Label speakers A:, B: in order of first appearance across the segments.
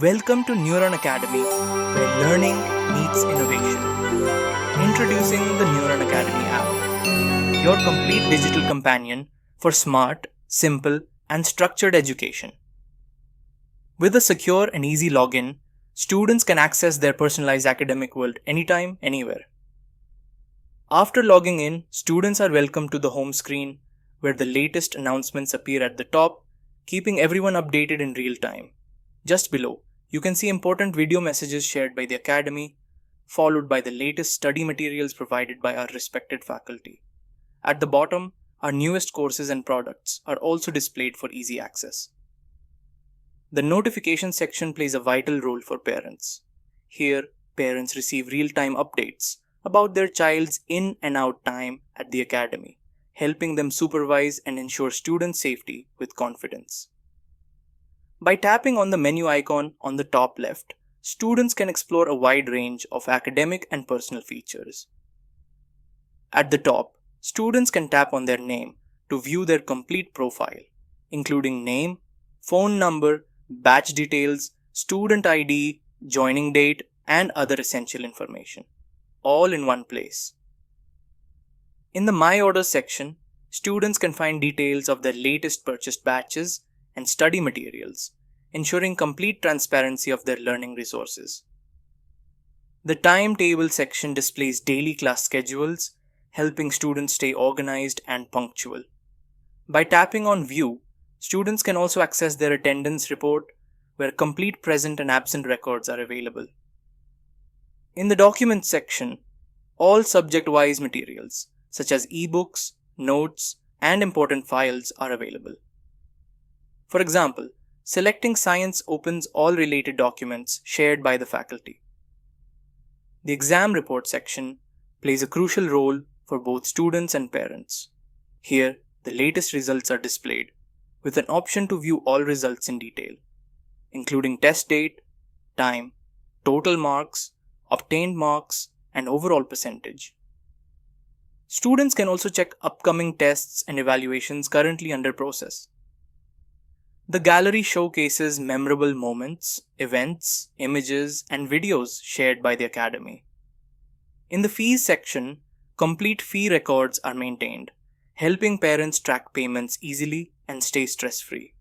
A: Welcome to Neuron Academy, where learning meets innovation. Introducing the Neuron Academy app, your complete digital companion for smart, simple, and structured education. With a secure and easy login, students can access their personalized academic world anytime, anywhere. After logging in, students are welcomed to the home screen, where the latest announcements appear at the top, keeping everyone updated in real time. Just below, you can see important video messages shared by the Academy, followed by the latest study materials provided by our respected faculty. At the bottom, our newest courses and products are also displayed for easy access. The notification section plays a vital role for parents. Here, parents receive real-time updates about their child's in and out time at the Academy, helping them supervise and ensure student safety with confidence. By tapping on the menu icon on the top left, students can explore a wide range of academic and personal features. At the top, students can tap on their name to view their complete profile, including name, phone number, batch details, student ID, joining date, and other essential information, all in one place. In the My Orders section, students can find details of their latest purchased batches and study materials, ensuring complete transparency of their learning resources. The timetable section displays daily class schedules, helping students stay organized and punctual. By tapping on View, students can also access their attendance report, where complete present and absent records are available. In the Documents section, all subject-wise materials, such as ebooks, notes, and important files are available. For example, selecting Science opens all related documents shared by the faculty. The Exam Report section plays a crucial role for both students and parents. Here, the latest results are displayed, with an option to view all results in detail, including test date, time, total marks, obtained marks, and overall percentage. Students can also check upcoming tests and evaluations currently under process. The gallery showcases memorable moments, events, images, and videos shared by the Academy. In the Fees section, complete fee records are maintained, helping parents track payments easily and stay stress-free.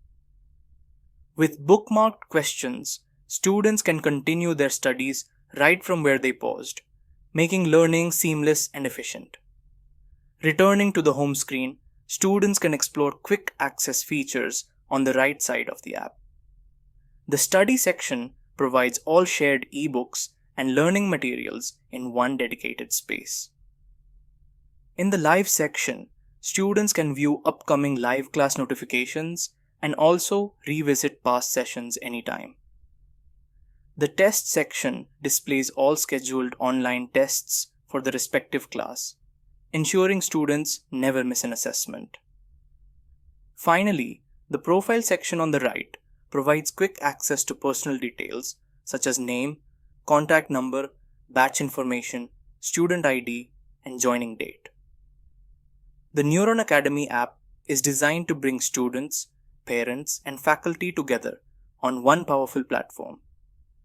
A: With bookmarked questions, students can continue their studies right from where they paused, making learning seamless and efficient. Returning to the home screen, students can explore quick access features on the right side of the app. The Study section provides all shared ebooks and learning materials in one dedicated space. In the Live section, students can view upcoming live class notifications and also revisit past sessions anytime. The Test section displays all scheduled online tests for the respective class, ensuring students never miss an assessment. Finally, the Profile section on the right provides quick access to personal details such as name, contact number, batch information, student ID, and joining date. The Neuron Academy app is designed to bring students, parents, and faculty together on one powerful platform.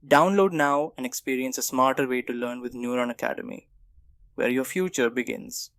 A: Download now and experience a smarter way to learn with Neuron Academy, where your future begins.